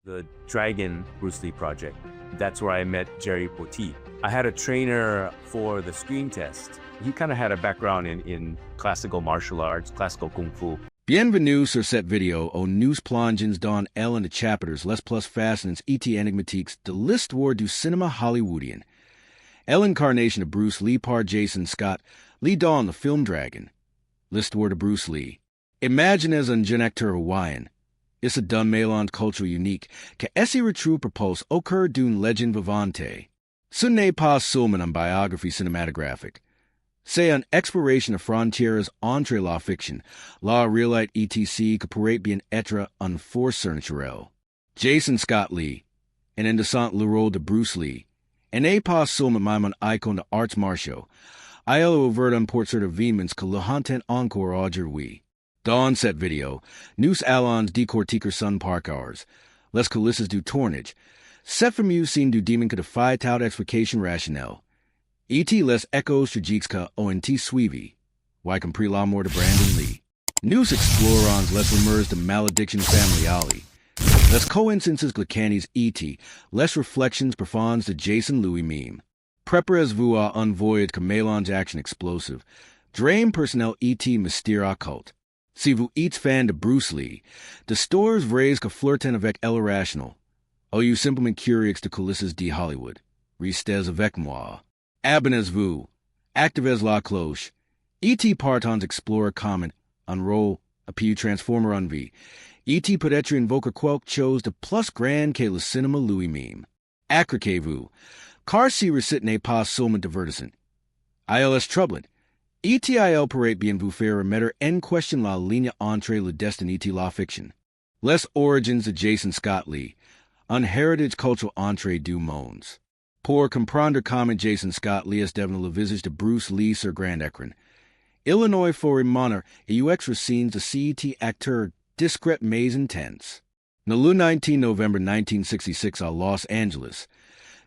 the Dragon Bruce Lee project. That's where I met Jerry Poti. I had a trainer for the screen test. He kind of had a background in classical martial arts, classical kung fu. Bienvenue sur cette vidéo aux news plongeons dans L and the chapters les plus fascinants et énigmatiques de l'histoire du cinéma hollywoodien. L'incarnation de Bruce Lee par Jason Scott Lee dans le film Dragon. L'histoire de Bruce Lee. Imaginez un jeune acteur hawaïen. C'est d'un mélange culturel unique que esse retrouve propose au cœur d'une légende vivante. Ce n'est pas seulement une biographie cinématographique. C'est une exploration de frontières entre la fiction, la réalité etc. que pourrait bien être une force surnaturelle. Jason Scott Lee, en indécent le rôle de Bruce Lee, n'est pas seulement même un icône de arts martiaux, il a ouvert un portrait de vêtements que le hantent encore aujourd'hui. Dans cette vidéo, nous allons décortiquer son parcours, les coulisses du tournage, cette fameuse scène du démon que defie toute explication rationnelle, et les échos stratégiques que ont suivi, y compris la mort de Brandon Lee. Nous explorons les rumeurs de malédiction familiale, les coïncidences glycanes et les réflexions profondes de Jason lui-même. Préparez-vous à un voyage que mélange action explosive, drame personnel et mystère occulte. Si vous êtes fan de Bruce Lee, de stores vraies que flirtent avec l'irrationnel, ou you simplement curieux de coulisses de Hollywood, restez avec moi. Abonnez-vous, activez la cloche, et partons explorer comment un rôle a pu transformer en vie, et peut-être invoquer quelque chose de plus grand que le cinéma lui-même. Accroquez-vous, car si récit n'est pas seulement divertissant. Il est troublant. ETIL pourrait bien vous faire remettre en question la ligne entre le destin et la fiction. Les origins de Jason Scott Lee, un héritage culturel entre deux mondes. Pour comprendre comment Jason Scott Lee est devenu le visage de Bruce Lee sur grand écran, Illinois faut remonter et extra scenes de cet acteur discret mais intense. Le 19 novembre 1966 à Los Angeles,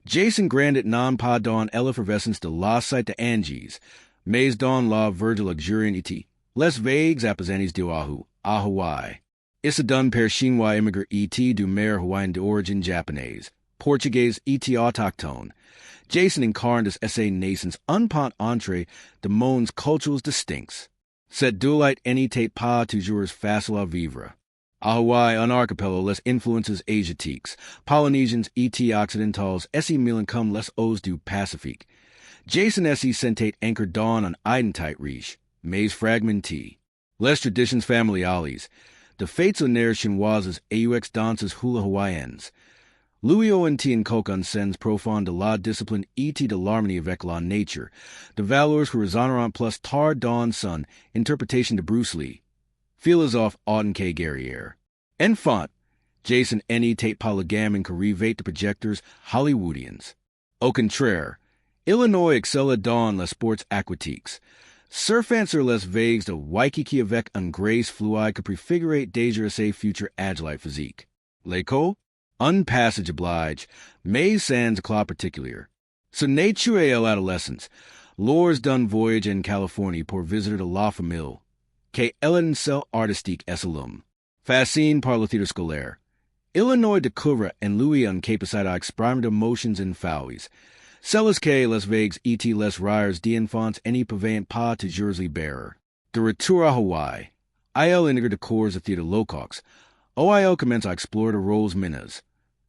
Jason grandit non pas dans l'effervescence de la site de Angeles, mais dans la verge luxuriante, les vagues apaisantes de Oahu, à Hawaii. C'est done par chinois immigrant et du mère hawaïen d'origine japonaise, portugaise et autochtone. Jason incarne des essais naissants un pont entre de mondes culturels distincts. Cette dualité n'était pas toujours facile à vivre. À Hawaii, un archipel les influences asiatiques, polynesians et occidentales essaient mêlant comme les eaux du Pacifique. Jason essaie sentait anchor dans un identité riche, mais fragmenté. Les traditions familiales, de fêtes honneurs chinoises et danses hula hawaïennes. Lui ont inculqué un sens profond de la discipline et de l'harmonie avec la nature, de valeurs que résonneront plus tard dans son interprétation de Bruce Lee, philosophe autant guerrier. Enfant, Jason n'était pas le gamin que rêvait de projecteurs hollywoodiens. Au contraire, Illinois excelle dans les sports aquatiques, surfant sur les vagues de Waikiki avec un grace fluide que préfigurait déjà ses futurs agiles physiques. L'école? Un passage oblige, mais sans éclat particulier. Ce nature et l'adolescence, lors d'un voyage en Californie pour visiter de la famille, que l'étincelle artistique est l'homme. Fasciné par le théâtre scolaire, Illinois découvre en lui une capacité à exprimer d'émotions infouies. Celles que les vagues et les rires d'enfants n'y peuvent pas toujours libérer. De retour à Hawaii, il intègre des cours de théâtre locaux, où il commence à explorer de rôles mineurs.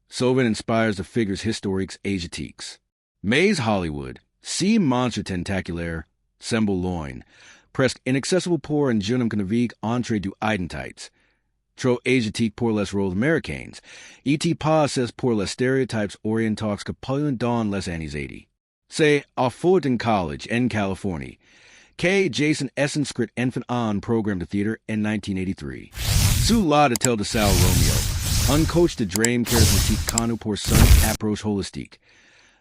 Souvent inspires de figures historiques asiatiques. Mais Hollywood, si monstre tentaculaire, semble loin, presque inaccessible pour un jeune homme qui navigue entre deux identités. Trop asiatique pour les rôles américains, et pas assez pour les stéréotypes orientaux que polluent dans les années 80. C'est à Fullerton College, en Californie, que Jason est inscrit enfant à un programme de théâtre en 1983. Sous la tutelle de Sal Romeo, un coach de drame charismatique connu pour son approche holistique.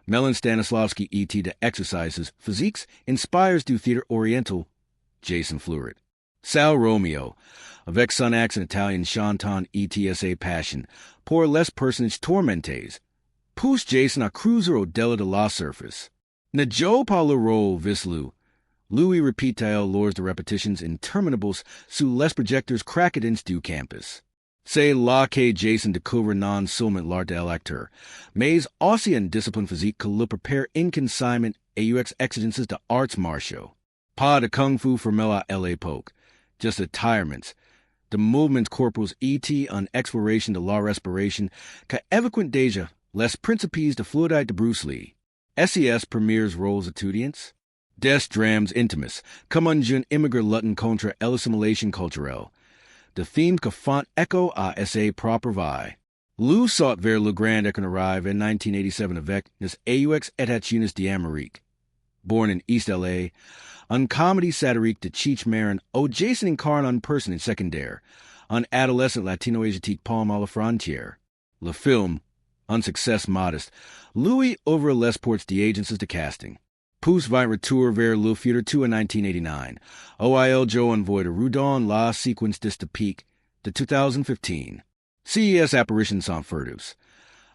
Melon Stanislavski et de exercices physiques inspires du théâtre oriental, Jason fleurit. Sal Romeo, avec son accent italien chantant ETSA passion, pour les personnages tourmentés, pousse Jason à cruiser au-delà de la surface. Ne joue pas le rôle vislu. Lui répète lors de répétitions interminables sous les projecteurs craquants du campus. C'est là que Jason découvre non seulement l'art de l'acteur, mais aussi une discipline physique que le prépare in consignment et aux exigences de arts martiaux. Pas de kung fu formel à l'époque, just attirements, de movements corporals en exploration de la respiration que évoquent déjà les principes de fluidité de Bruce Lee. SES premiers rôles étudiants, des drames intimes, comme un jeune immigrant luttant contre l'assimilation culturelle, de themes que font écho à sa propre vie. Lou sought vers le grand écran arrive in 1987 avec les AUX états-unis d'Amérique. Born in East LA, un comédie satirique de Cheech Marin où Jason incarne un personnage secondaire, un adolescent latino-asiatique palme à la frontière. Le film, un succès modeste, Louis ouvre les portes des agencies de casting. Pousse vint retour vers le futur tout en 1989, OIL Joe envoie de Rudon la séquence dystopique de 2015. CES apparitions sans furtives.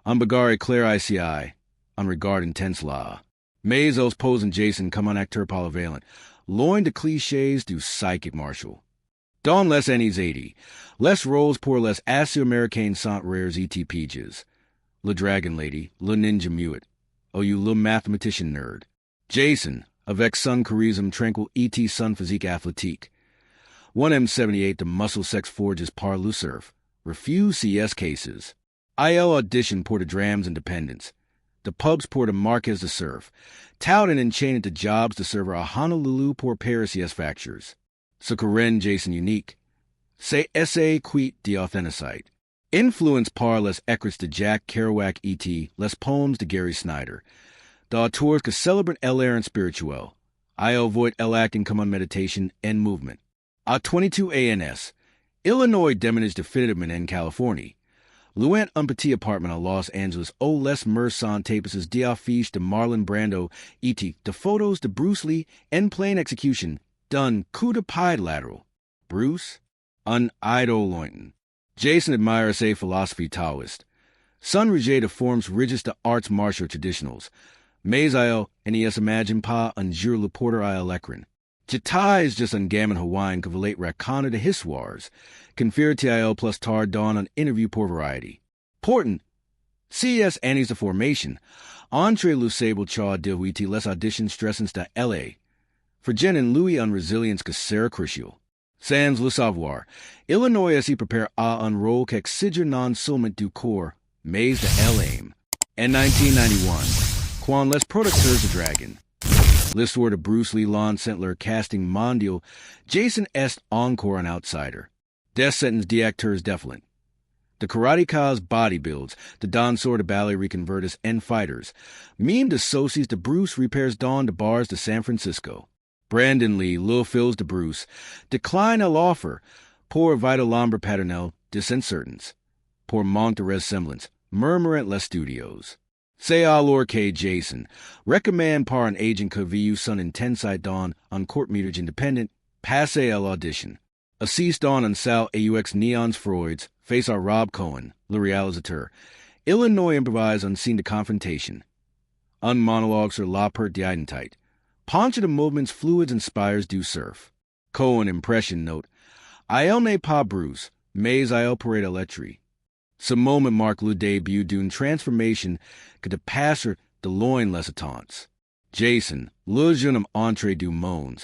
Un bagarre éclair ICI, un regard intense là. Mais els posent Jason comme un acteur polyvalent, loin de clichés du psychic martial. Dans les années 80, les rôles pour les Afro-Américains sont rares et typiques. Le Dragon Lady, le Ninja Muet, ou le Mathematician Nerd. Jason, avec son charisme tranquille et son physique athlétique. 1M78 de muscle sex forges par le surf. Refuse CS cases. IL audition pour de drams independence. The pubs pour de Marquez de surf. Tout and enchained de jobs de server à Honolulu pour Paris yes factures. Ce que rend Jason unique. C'est essai quit de authenticite. Influenced par les écrits de Jack Kerouac et les poems de Gary Snyder. D'auteurs que célèbrent l'air spirituel. I avoid l'acting comme en meditation and movement. À 22 ANS, Illinois déménage definitivement en Californie. Louant un petit appartement à Los Angeles où les murs sont tapis d'affiches de Marlon Brando et de photos de Bruce Lee en pleine exécution d'un coup de pied latéral. Bruce, un idol lointain. Jason admire sa philosophie taoiste. Son rejet de formes rigides de arts martiaux traditionals. Mais il n'y imagine pas un jour le porter à l'écran. Jita is just un gamin Hawaiian que relate raconte de histoires. Confère TIL plus tard dans un interview pour Variety. Portant, CES années de formation, entre le sable chaud de huiti les auditions stressants de LA. Virgin and Louis en résilience que sera crucial. Sans le savoir, Illinois s'y prépare à un rôle qu'exige non seulement du corps, mais de l'âme. En 1991, quand les producteurs de Dragon, l'histoire de Bruce Lee lancent leur casting mondial, Jason est encore un outsider. Des sentence de acteurs défilant. De karatekas bodybuilds, de danseurs de ballet reconvertis and fighters, meme de socies de Bruce repairs dans de bars de San Francisco. Brandon Lee, Lil Phils de Bruce, decline à l'offer, pour vital l'ombre paternel disincertance, pour manque de ressemblance, murmurant les studios. C'est alors que Jason, recommand par un agent que vu son intensité dans un court meeting independent, passe à l'audition. Assiste dans un salle AUX Neons Freuds, face à Rob Cohen, le réalisateur. Illinois improvise un scene de confrontation. Un monologue sur la perte d'identité. Punch de movements fluids inspires du surf. Cohen impression note. Il n'est pas Bruce, mais il pourrait l'être. Ce moment marque le début d'une transformation que dépasse de loin les attentes. Jason, le jeune homme entré du monde,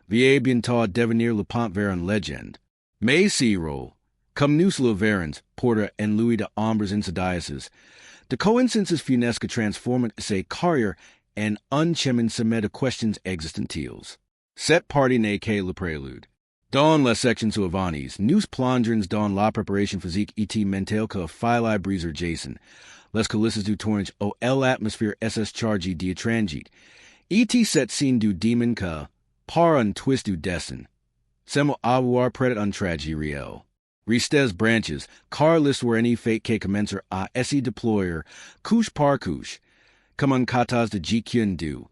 vient bientôt devenir le pont vers une légende. Mais si rôle, comme nous le verrons, Porter et Louis de ombres insidieuses, de coïncidences funestes que transforment ses carrières en un chemin semé de questions existentielles. Cette partie n'est que le prélude. Dans la section suivantes, nous plongerons dans la préparation physique et mentale que file briser Jason, les coulisses du tournage ou l'atmosphère SS chargée d'étrangeté, et cette scène du démon que, par un twist du destin, semble avoir prêté une tragédie réelle. Restez branches, car l'histoire any fate que commence à s'y déployer, couche par couche, comme un katas de GQ du,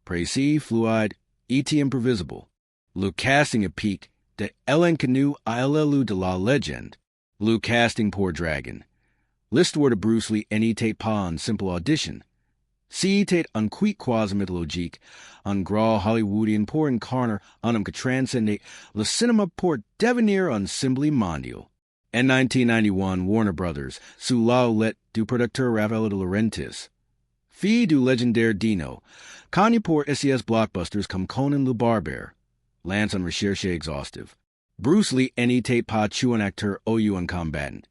précis, fluide, et imprévisible. Le casting épique de l'inconnu à l'élu de la légende. Le casting pour Dragon. L'histoire de Bruce Lee n'était pas une simple audition. C'était un quick quasi mythologique, un gras hollywoodien pour incarner un homme que transcendait le cinéma pour devenir un symbole mondial. En 1991, Warner Brothers, sous la houlette du producteur Ravel de Laurentiis. Fille du légendaire Dino, connu pour SES blockbusters comme Conan le Barbare. Lance en recherche exhaustive. Bruce Lee n'était pas un acteur ou un combattant.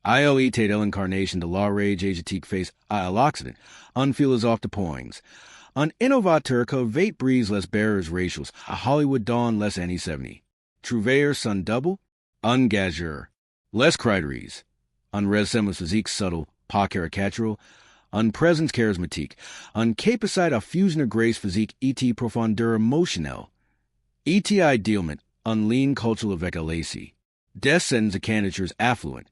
Il était l'incarnation de la rage asiatique face à l'Occident, un philosophe de poings. Un innovateur que vait brise les barrières raciales à Hollywood dans les années 70. Trouver son double? Un gageur. Les criteries. Un ressemblance physique subtle, pas caricatural. Un présence charismatique. Un capacité à fusionner grace physique et profondeur émotionnelle. Et idéalement, un lien culturel avec LAC. Descends de candidatures affluent.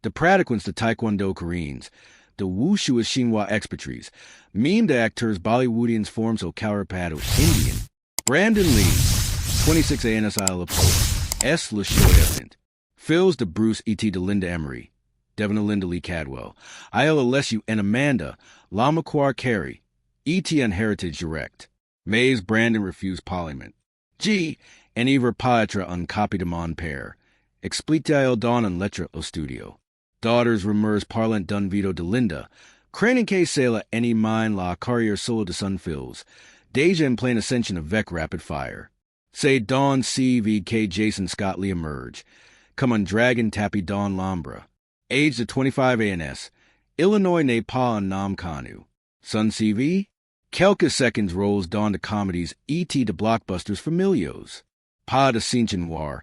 De pratiquants de taekwondo koreans. De wushu chinois expatriés. Meme de acteurs bollywoodians forms au carapado Indian. Brandon Lee, 26 ans à la poste. S. Le show evident. Phils de Bruce E.T. de Linda Emery. Devon Linda Lee Cadwell. Iola Lesu and Amanda. Lamaquar Carey. E.T. and Heritage Direct. Mays Brandon refused parliament. G. En ivre pâtre un copie de mon père. Explique il don en lettre au studio. Daughters rumeurs parlant d'un veto de Linda. Craning que c'est la any mine la carrière solo de Sunfills. Deja en pleine ascension avec rapid fire. C'est Don C.V. K. Jason Scott Lee emerge. Comme un dragon tapis dans l'ombre. Age de 25 ans. Illinois n'est pas un nom connu. Sun C.V. Quelques seconds rolls dans de comedies E.T. de blockbusters familios. Pas de cinq noir.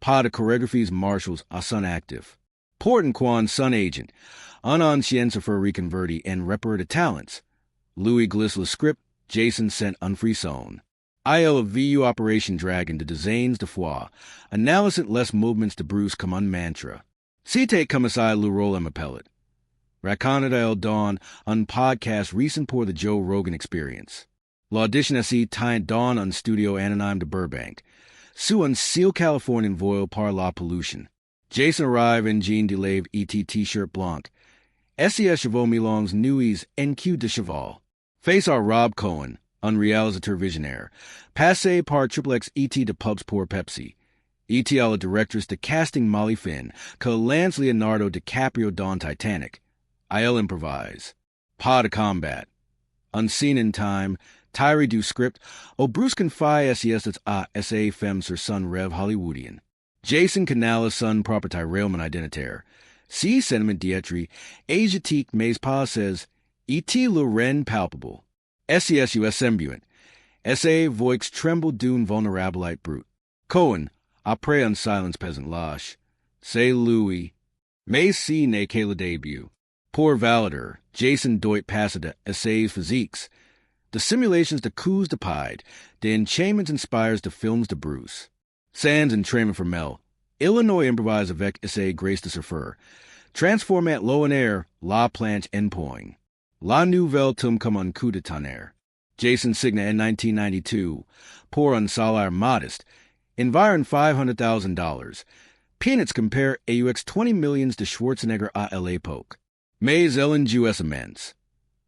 Pas de choreographies marshals à son actif. Porton Quan son agent. Un ancien for reconverti and repere de talents. Louis Gliss le script. Jason sent un frisson. Il vu Operation Dragon de Desains de Foi. Analysant les movements de Bruce comme un mantra. Cite comme ça le rôle m'appellet. Raconte il don un podcast recent pour the Joe Rogan Experience. L'audition assi tient don un studio anonyme de Burbank. Sous un seal californian voile par la pollution. Jason arrive en jean de lave et t-shirt blanc. SES Chevaux Milong's nuits NQ de cheval. Face our Rob Cohen, un réalisateur visionnaire. Passé par XXX ET de pubs pour Pepsi. ET à la directrice de casting Molly Finn, que Lance Leonardo DiCaprio dans Titanic. Il improvise. Pas de combat. Unseen in time, Tyree du script, au Bruce confie SES à SA femme sur son rêve hollywoodien. Jason Canales son propriétaire railman identitaire. Si sentiment dietri, asiatique mais pas says, E.T. le ren palpable. SES US embuant. SA voix tremble d'une vulnerabilite brute. Cohen, après un silence peasant lâche. C'est Louis. Mais si n'est que le début. Poor validator, Jason Doit passada essays physiques. The simulations de coups de pied, the enchainments inspires the films de Bruce. Sands entraînement for Mel. Illinois improvise avec essay grace de surfer. Transformat l'eau en air, la planche en poing. La nouvelle tum comme un coup de tonnerre. Jason Signa in 1992. Pour un salaire modest. Environ $500,000. Peanuts compare AUX 20 millions de Schwarzenegger à l'époque. Mais Ellen US immense.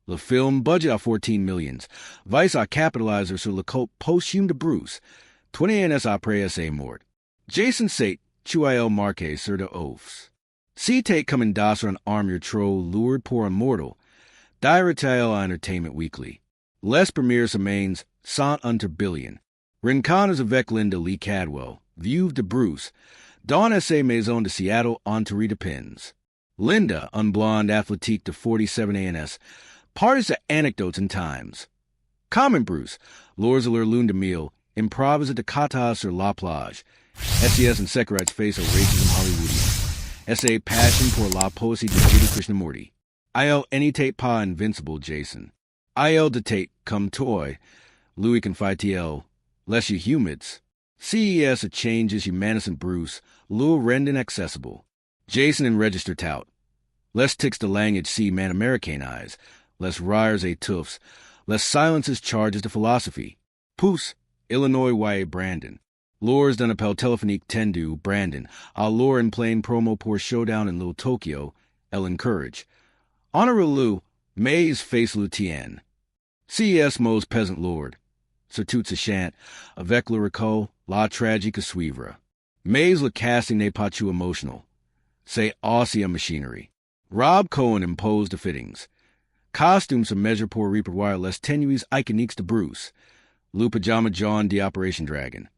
Le film budget à 14 millions. Vice à capitaliser sur le cult posthume de Bruce. 20 ans après sa mort. Jason Sate, Chuael Marque sur de oaths. Si take comme un dasser un armure trop lured pour un mortal. Diretail Entertainment Weekly. Les premières semaines, 100 under billion. Rincones avec Linda Lee Cadwell. View de Bruce. Dans sa maison de Seattle, Ontario de Pins. Linda, un blonde athletic de 47 ans. Parties to anecdotes and times. Common Bruce, lors de leur lune de miel, improvise de kata sur la plage. SES and Sekarites face au racism hollywoodien. SA passion pour la poésie de Judy Krishnamurti. Il n'était pas invincible, Jason. Il de tate comme toy. Louis confie-t-il. Less you humids. CES a changes humanisant Bruce. Lou rend inaccessible. Jason and register tout. Less ticks the language see man Americanize. Less rires a tuffs. Less silences charges to philosophy. Poos, Illinois Y.A. Brandon. Lures d'un appel téléphonique tendu, Brandon. A lure in plain promo pour showdown in Little Tokyo. Ellen Courage. Honor Lou, May's face Lutien. CES Mo's peasant lord. Sir Toots a chant. Avec le recul, la tragique suivre. Mays le casting ne pas too emotional. Say Aussie machinery. Rob Cohen imposed the fittings. Costumes to measure pour reaper wire less tenues iconiques to Bruce. Lou Pajama John the Operation Dragon.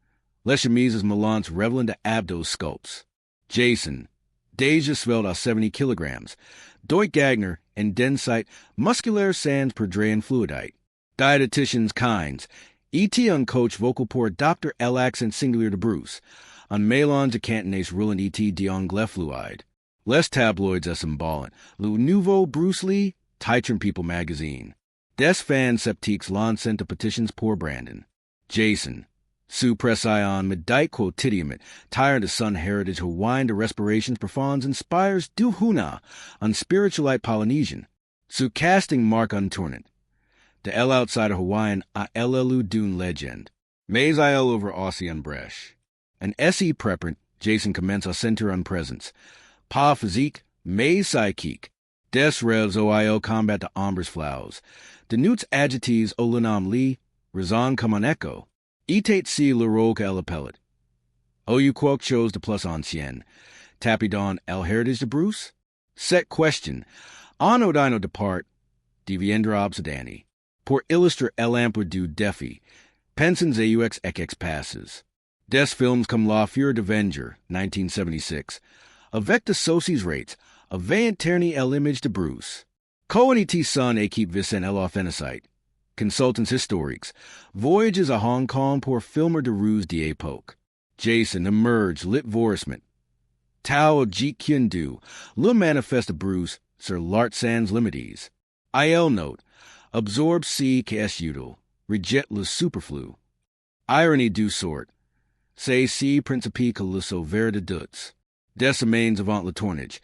Les chemises Melance reveling to abdos sculpts. Jason. Deja swelled à 70 kilograms. Doit Gagner and densite musculaire sans perdre and fluidite. Dietitians kinds. E.T. uncoached vocal pour Dr. L accent singular to Bruce. On Melon de Cantonese rulant E.T. d'anglais fluide. Les tabloids as symbolic. Le Nouveau Bruce Lee, Titran People magazine. Des fans septiques lancent to petitions pour Brandon. Jason. Sue Pressian medite quotidium tired of sun heritage Hawaiian to respirations profonds inspires du huna on spiritualite Polynesian. Sue casting mark unturnant. The L outsider Hawaiian a LLU dune legend. Mays IL over Aussie unbresh. An SE prepper, Jason commence a center on presence. Pa physique, Mays psychique. Des revs OIL combat to ombres flowers. The newts adjectives Olanam Lee, Razan come on echo. Etate si le roque el appellet. OU quoque chose de plus ancien. Tapidon el heritage de Bruce? Set question. Anno dino depart. Diviendra obsedani. Por illustre el amplitude defi. Pensons aux ex passes. Des films comme La Fure d'Avenger, 1976. Avec de socies rates. Avant terni el image de Bruce. Cohen et son équipe Vicen el authenticite. Consultants historiques. Voyages à Hong Kong pour filmer de ruse d'époque. Jason emerge lit vorisement. Tao Jeet Kyun Du. Le manifeste de Bruce sur l'art sans limites. IL note. Absorb C qu'est utile. Reject le superflu. Irony du sort. Say C principe que le sauveur de doutes. Decimaines avant le tournage.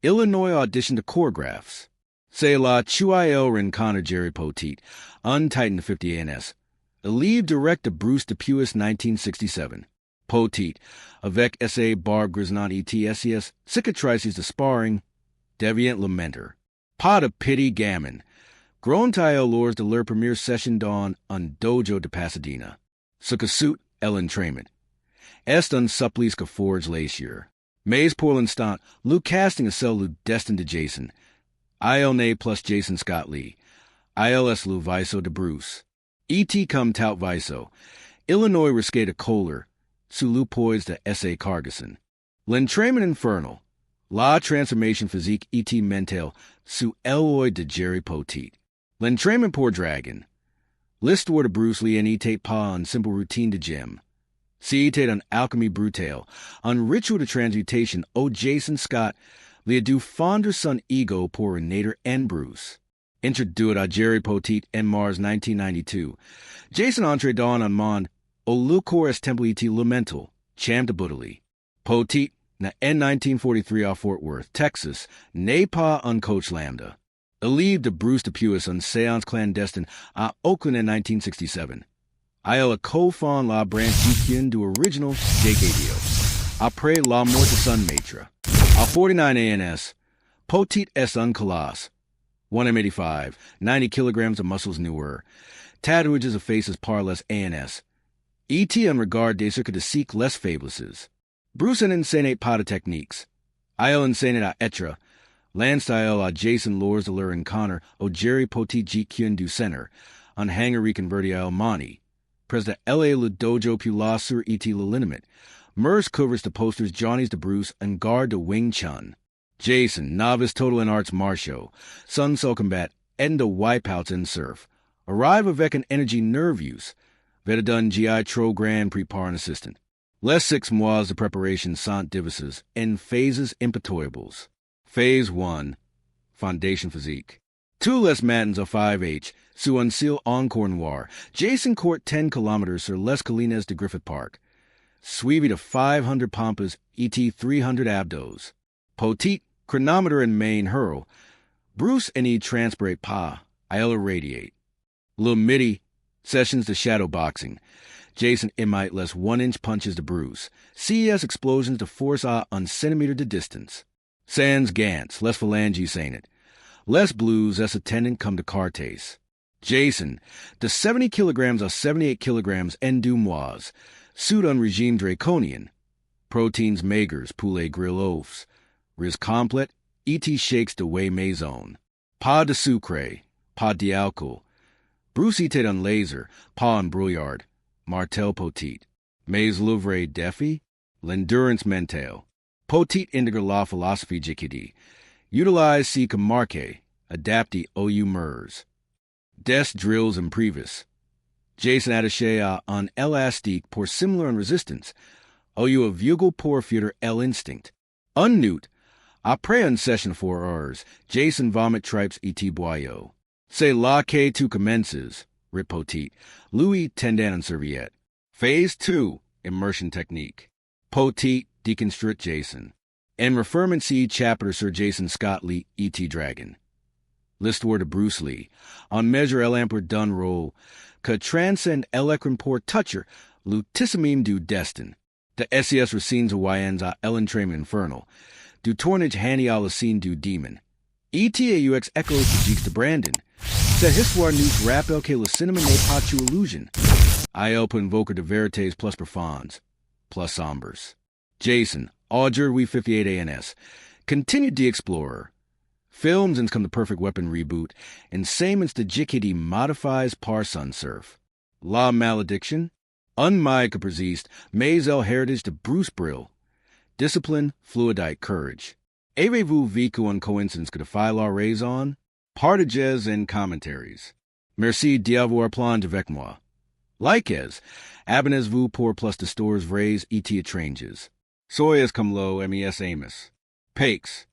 Illinois audition to choreographs. Say la Chuil Rincona Jerry Poteet, untightened 50 ANS. Leave direct to Bruce Depuis 1967. Poteet, avec SA Barb Grisnant ETSES, cicatrices to sparring, deviant lamenter. Pot of pity gammon. Grown Tile lures de leur premiere session dawn on Dojo de Pasadena. Sukkasut el entrainment. Est un supplice que forge lacier. Mays pour l'instant, Luke casting a cell Luke destined to Jason. ILNA plus Jason Scott Lee. ILS Lou Viso de Bruce. E.T. come tout Viso. Illinois risque de Kohler. Sulu poised de S.A. Cargason. L'entraînement infernal. La transformation physique E.T. mental. Su Eloy de Jerry Poteet. L'entraînement pour Dragon. L'histoire de Bruce Lee and E.T. pas on simple routine de Jim. C.E.T. on alchemy brutale. On ritual de transmutation O. Jason Scott. Lia du fonder son ego pour Nader and Bruce. Introduced à Jerry Poteet en Mars 1992. Jason entre dawn on Mon, au lucor es temple et lamental, cham de Budley. Poteet, na en 1943 à Fort Worth, Texas, n'est pas un coach lambda. Élève de Bruce Depuis on séance clandestine à Oakland in 1967. Il a co-fond la branche du du original JKDO. Après la mort de son maître. À 49 ANS, Poteet es un colosse. 1M85, 90 kilograms of muscles newer. Tatouages of faces par less ANS. E.T. en regard des circuits de seek less fableses. Bruce en insane pas de techniques. Il insane à etre. Landstyle à Jason Lors de leur Connor au Jerry Poteet G. Kyun du center. On hanger reconverti à Monty. President L.A. le dojo pu la sur E.T. le liniment. Murs covers the posters Johnny's de Bruce and guard de Wing Chun. Jason, novice total in arts martial. Sun Soul combat, endo wipeouts in surf. Arrive avec an energy nerve use. Vetadun GI tro grand prepar and assistant. Les 6 mois de preparation sant divises en phases impitoyables. Phase 1. Foundation physique. 2 les matins of 5H. Sous un ciel encore noir. Jason court 10 kilometers sur les collines de Griffith Park. Suivi to 500 pampas, ET 300 abdos. Poteet, chronometer and main hurl. Bruce and E transpirate pa, I'll irradiate. Lil Mitty, sessions to shadow boxing. Jason imite less 1-inch punches to Bruce. CES explosions to force on centimeter to distance. Sans Gantz, less phalange saying it. Less blues as attendant come to Cartes. Jason, the 70 kilograms or 78 kilograms en dumois. Suit on regime draconian. Proteins magers, poulet grill oafs. Riz complet, et shakes de whey maison. Pas de sucre, pas d'alcool. Bruce eated on laser, pas en brouillard. Martel potit. Mais l'ouvre défi, l'endurance mentale. Potit indiger la philosophie jikidi. Utilize si comme marque, adapti ou mers. Des drills imprevis. Jason attaché à un elastique pour similar en resistance. Ou a vugal pour futur L instinct. Unnewt. Après une session 4 hours, Jason vomit tripes et boyo. C'est là que tu commences, ripotit. Louis tendant en serviette. Phase 2, immersion technique. Potit deconstruct Jason. En referment see chapter Sir Jason Scott Lee E.T. Dragon. List word of Bruce Lee. On measure l'empereur dun rôle. Que transcend l'écran pour toucher, l'utissimum du destin. De SES racines hawaïens à l'entraînement infernal. Du tournage handy à la scene du démon. ETAUX echoes de Jeeks de Brandon. Cette histoire nous rappelle que le cinéma n'est pas une illusion. IL peut invoquer de vérités plus profondes, plus sombres. Jason, aujourd'hui 58 ANS. Continued the Explorer. Films and come the Perfect Weapon reboot, and Samon's the Jickity modifies par sun surf. La Malediction, Unmai que persiste, mais el heritage de Bruce Brill. Discipline, fluidite courage. Avez-vous vécu une coïncidence que de file la raison? Partages and commentaries. Merci d'avoir plongé avec moi. Likez, abonnez-vous pour plus de stores vraies et étranges. Soyez comme lo mes Amos. Pakes.